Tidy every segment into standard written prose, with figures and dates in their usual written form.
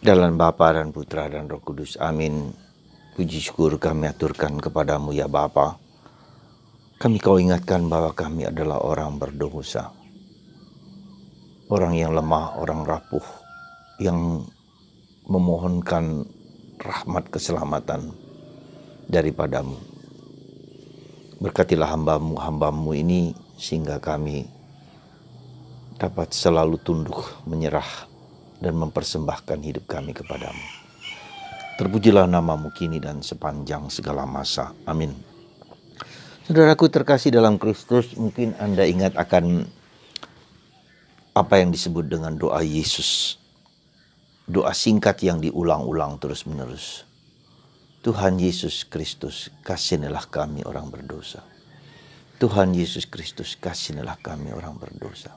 Dalam Bapa dan Putra dan Roh Kudus. Amin. Puji syukur kami aturkan kepadamu ya Bapa. Kami kau ingatkan bahwa kami adalah orang berdosa. Orang yang lemah, orang rapuh. Yang memohonkan rahmat keselamatan daripadamu. Berkatilah hambamu ini sehingga kami dapat selalu tunduk, menyerah, dan mempersembahkan hidup kami kepadamu. Terpujilah namamu kini dan sepanjang segala masa. Amin. Saudaraku terkasih dalam Kristus, mungkin Anda ingat akan apa yang disebut dengan doa Yesus. Doa singkat yang diulang-ulang terus-menerus. Tuhan Yesus Kristus, kasihanilah kami orang berdosa. Tuhan Yesus Kristus, kasihanilah kami orang berdosa.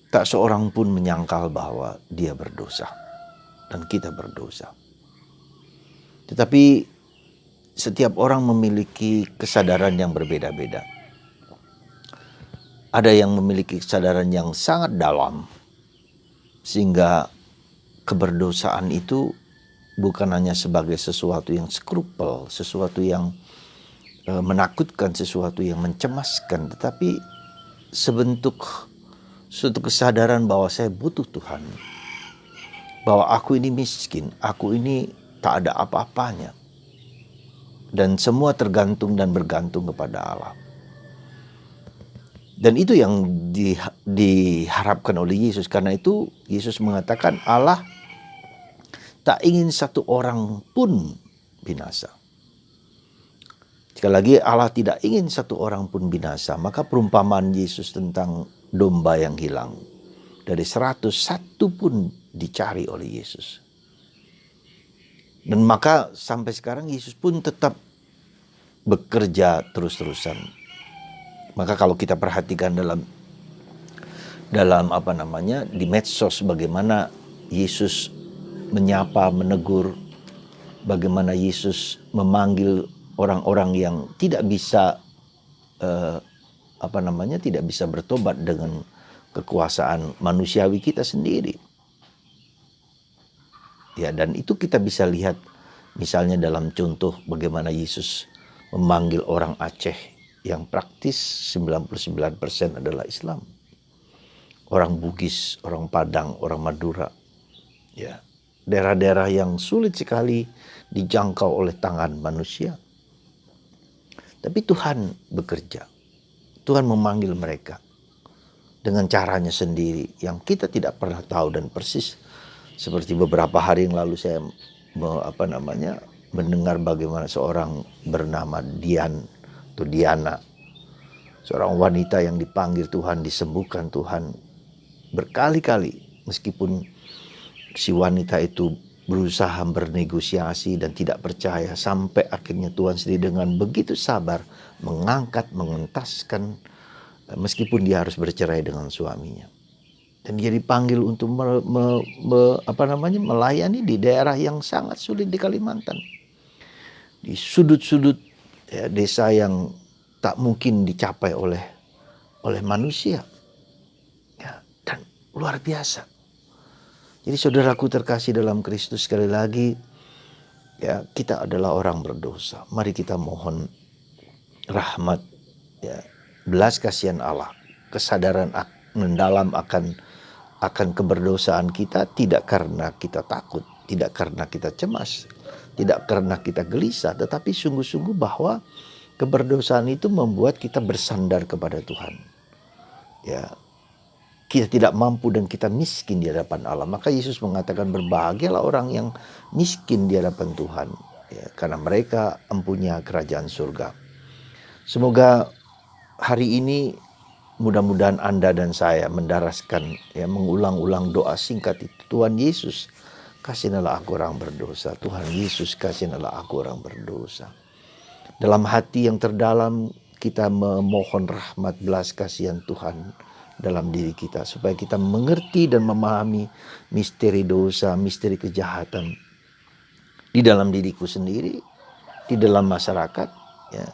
Tak seorang pun menyangkal bahwa dia berdosa dan kita berdosa. Tetapi setiap orang memiliki kesadaran yang berbeda-beda. Ada yang memiliki kesadaran yang sangat dalam, sehingga keberdosaan itu bukan hanya sebagai sesuatu yang skrupel, sesuatu yang menakutkan, sesuatu yang mencemaskan, tetapi sebentuk suatu kesadaran bahwa saya butuh Tuhan, bahwa aku ini miskin, aku ini tak ada apa-apanya, dan semua tergantung dan bergantung kepada Allah. Dan itu yang diharapkan oleh Yesus. Karena itu Yesus mengatakan Allah tak ingin satu orang pun binasa. Sekali lagi, Allah tidak ingin satu orang pun binasa. Maka perumpamaan Yesus tentang domba yang hilang, dari 101 pun dicari oleh Yesus. Dan maka sampai sekarang Yesus pun tetap bekerja terus-terusan. Maka kalau kita perhatikan dalam di medsos, bagaimana Yesus menyapa, menegur, bagaimana Yesus memanggil orang-orang yang tidak bisa tidak bisa bertobat dengan kekuasaan manusiawi kita sendiri. Ya, dan itu kita bisa lihat misalnya dalam contoh bagaimana Yesus memanggil orang Aceh yang praktis 99% adalah Islam. Orang Bugis, orang Padang, orang Madura. Ya, daerah-daerah yang sulit sekali dijangkau oleh tangan manusia. Tapi Tuhan bekerja. Tuhan memanggil mereka dengan caranya sendiri yang kita tidak pernah tahu. Dan persis seperti beberapa hari yang lalu saya mendengar bagaimana seorang bernama Diana, seorang wanita yang dipanggil Tuhan, disembuhkan Tuhan berkali-kali, meskipun si wanita itu berusaha bernegosiasi dan tidak percaya, sampai akhirnya Tuhan sendiri dengan begitu sabar mengangkat, mengentaskan, meskipun dia harus bercerai dengan suaminya. Dan dia dipanggil untuk melayani di daerah yang sangat sulit di Kalimantan, di sudut-sudut desa yang tak mungkin dicapai oleh manusia. Ya, dan luar biasa. Jadi saudaraku terkasih dalam Kristus, sekali lagi, ya, kita adalah orang berdosa. Mari kita mohon rahmat, ya, belas kasihan Allah, kesadaran mendalam akan keberdosaan kita, tidak karena kita takut, tidak karena kita cemas, tidak karena kita gelisah, tetapi sungguh-sungguh bahwa keberdosaan itu membuat kita bersandar kepada Tuhan. Ya, kita tidak mampu dan kita miskin di hadapan Allah. Maka Yesus mengatakan berbahagialah orang yang miskin di hadapan Tuhan, ya, karena mereka empunya kerajaan surga. Semoga hari ini mudah-mudahan Anda dan saya mendaraskan, ya, mengulang-ulang doa singkat itu. Tuhan Yesus, kasihanilah aku orang berdosa. Tuhan Yesus, kasihanilah aku orang berdosa. Dalam hati yang terdalam kita memohon rahmat belas kasihan Tuhan dalam diri kita, supaya kita mengerti dan memahami misteri dosa, misteri kejahatan di dalam diriku sendiri, di dalam masyarakat, ya,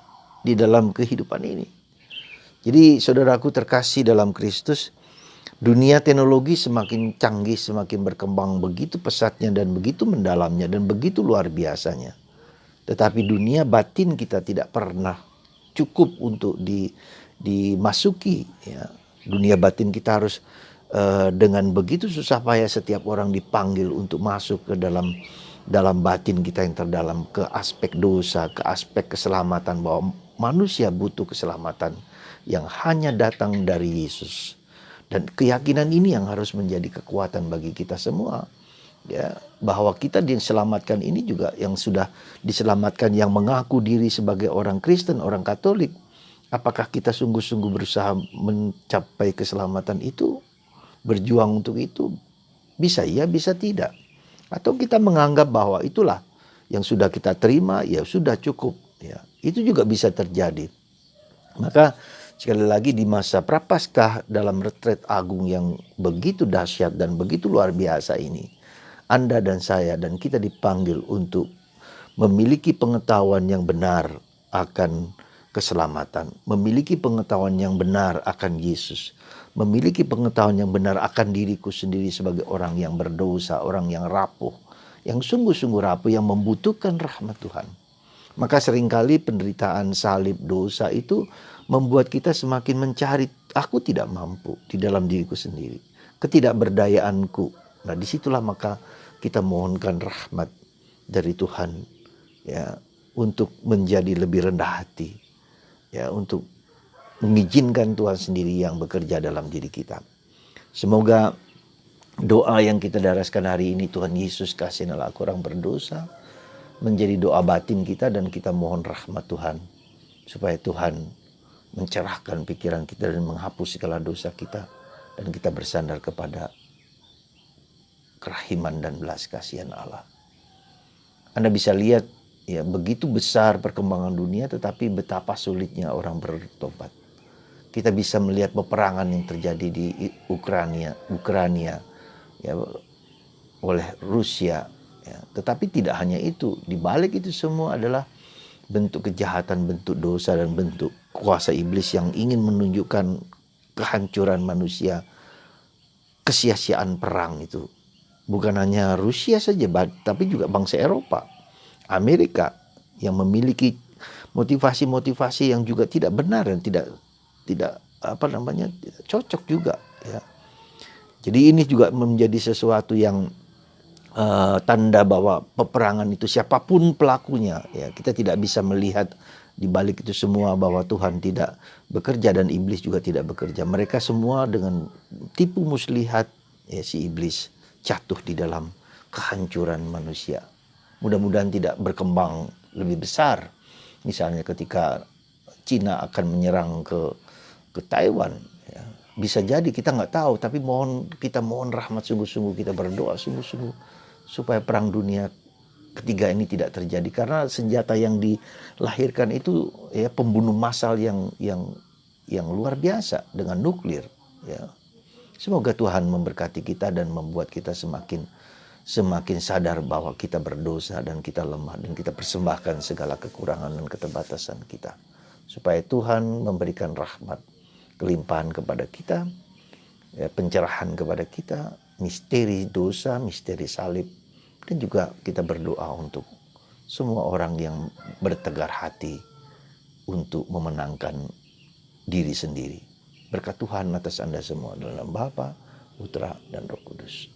di dalam kehidupan ini. Jadi saudaraku terkasih dalam Kristus, Dunia teknologi semakin canggih, semakin berkembang begitu pesatnya dan begitu mendalamnya dan begitu luar biasanya. Tetapi dunia batin kita tidak pernah cukup untuk dimasuki. Ya. Dunia batin kita harus dengan begitu susah payah setiap orang dipanggil untuk masuk ke dalam batin kita yang terdalam, ke aspek dosa, ke aspek keselamatan, bahwa manusia butuh keselamatan yang hanya datang dari Yesus. Dan keyakinan ini yang harus menjadi kekuatan bagi kita semua. Ya, bahwa kita diselamatkan ini juga yang sudah diselamatkan, yang mengaku diri sebagai orang Kristen, orang Katolik. Apakah kita sungguh-sungguh berusaha mencapai keselamatan itu? Berjuang untuk itu? Bisa iya, bisa tidak. Atau kita menganggap bahwa itulah yang sudah kita terima, ya sudah cukup. Ya, itu juga bisa terjadi. Maka sekali lagi di masa Prapaskah dalam retret agung yang begitu dahsyat dan begitu luar biasa ini, Anda dan saya dan kita dipanggil untuk memiliki pengetahuan yang benar akan keselamatan, memiliki pengetahuan yang benar akan Yesus, memiliki pengetahuan yang benar akan diriku sendiri sebagai orang yang berdosa, orang yang rapuh, yang sungguh-sungguh rapuh, yang membutuhkan rahmat Tuhan. Maka seringkali penderitaan salib dosa itu membuat kita semakin mencari, aku tidak mampu di dalam diriku sendiri, ketidakberdayaanku. Nah, disitulah maka kita mohonkan rahmat dari Tuhan, ya, untuk menjadi lebih rendah hati, ya, untuk mengizinkan Tuhan sendiri yang bekerja dalam diri kita. Semoga doa yang kita daraskan hari ini, Tuhan Yesus kasihilah aku orang berdosa, menjadi doa batin kita, dan kita mohon rahmat Tuhan supaya Tuhan mencerahkan pikiran kita dan menghapus segala dosa kita, dan kita bersandar kepada kerahiman dan belas kasihan Allah. Anda bisa lihat, ya, begitu besar perkembangan dunia, tetapi betapa sulitnya orang bertobat. Kita bisa melihat peperangan yang terjadi di Ukraina, ya, oleh Rusia. Ya, tetapi tidak hanya itu, di balik itu semua adalah bentuk kejahatan, bentuk dosa, dan bentuk kuasa iblis yang ingin menunjukkan kehancuran manusia, kesia-siaan perang itu. Bukan hanya Rusia saja, tapi juga bangsa Eropa, Amerika, yang memiliki motivasi-motivasi yang juga tidak benar dan tidak cocok juga, ya. Jadi ini juga menjadi sesuatu yang tanda bahwa peperangan itu siapapun pelakunya, ya, kita tidak bisa melihat di balik itu semua bahwa Tuhan tidak bekerja dan iblis juga tidak bekerja. Mereka semua dengan tipu muslihat, ya, si iblis jatuh di dalam kehancuran manusia. Mudah-mudahan tidak berkembang lebih besar. Misalnya ketika Cina akan menyerang ke Taiwan, ya, bisa jadi, kita nggak tahu, tapi kita mohon rahmat sungguh-sungguh, kita berdoa sungguh-sungguh supaya perang dunia ketiga ini tidak terjadi, karena senjata yang dilahirkan itu, ya, pembunuh massal yang luar biasa dengan nuklir, ya. Semoga Tuhan memberkati kita dan membuat kita semakin sadar bahwa kita berdosa dan kita lemah, dan kita persembahkan segala kekurangan dan keterbatasan kita, supaya Tuhan memberikan rahmat kelimpahan kepada kita, ya, pencerahan kepada kita, misteri dosa, misteri salib, dan juga kita berdoa untuk semua orang yang bertegar hati untuk memenangkan diri sendiri. Berkat Tuhan atas Anda semua dalam Bapa, Putra, dan Roh Kudus.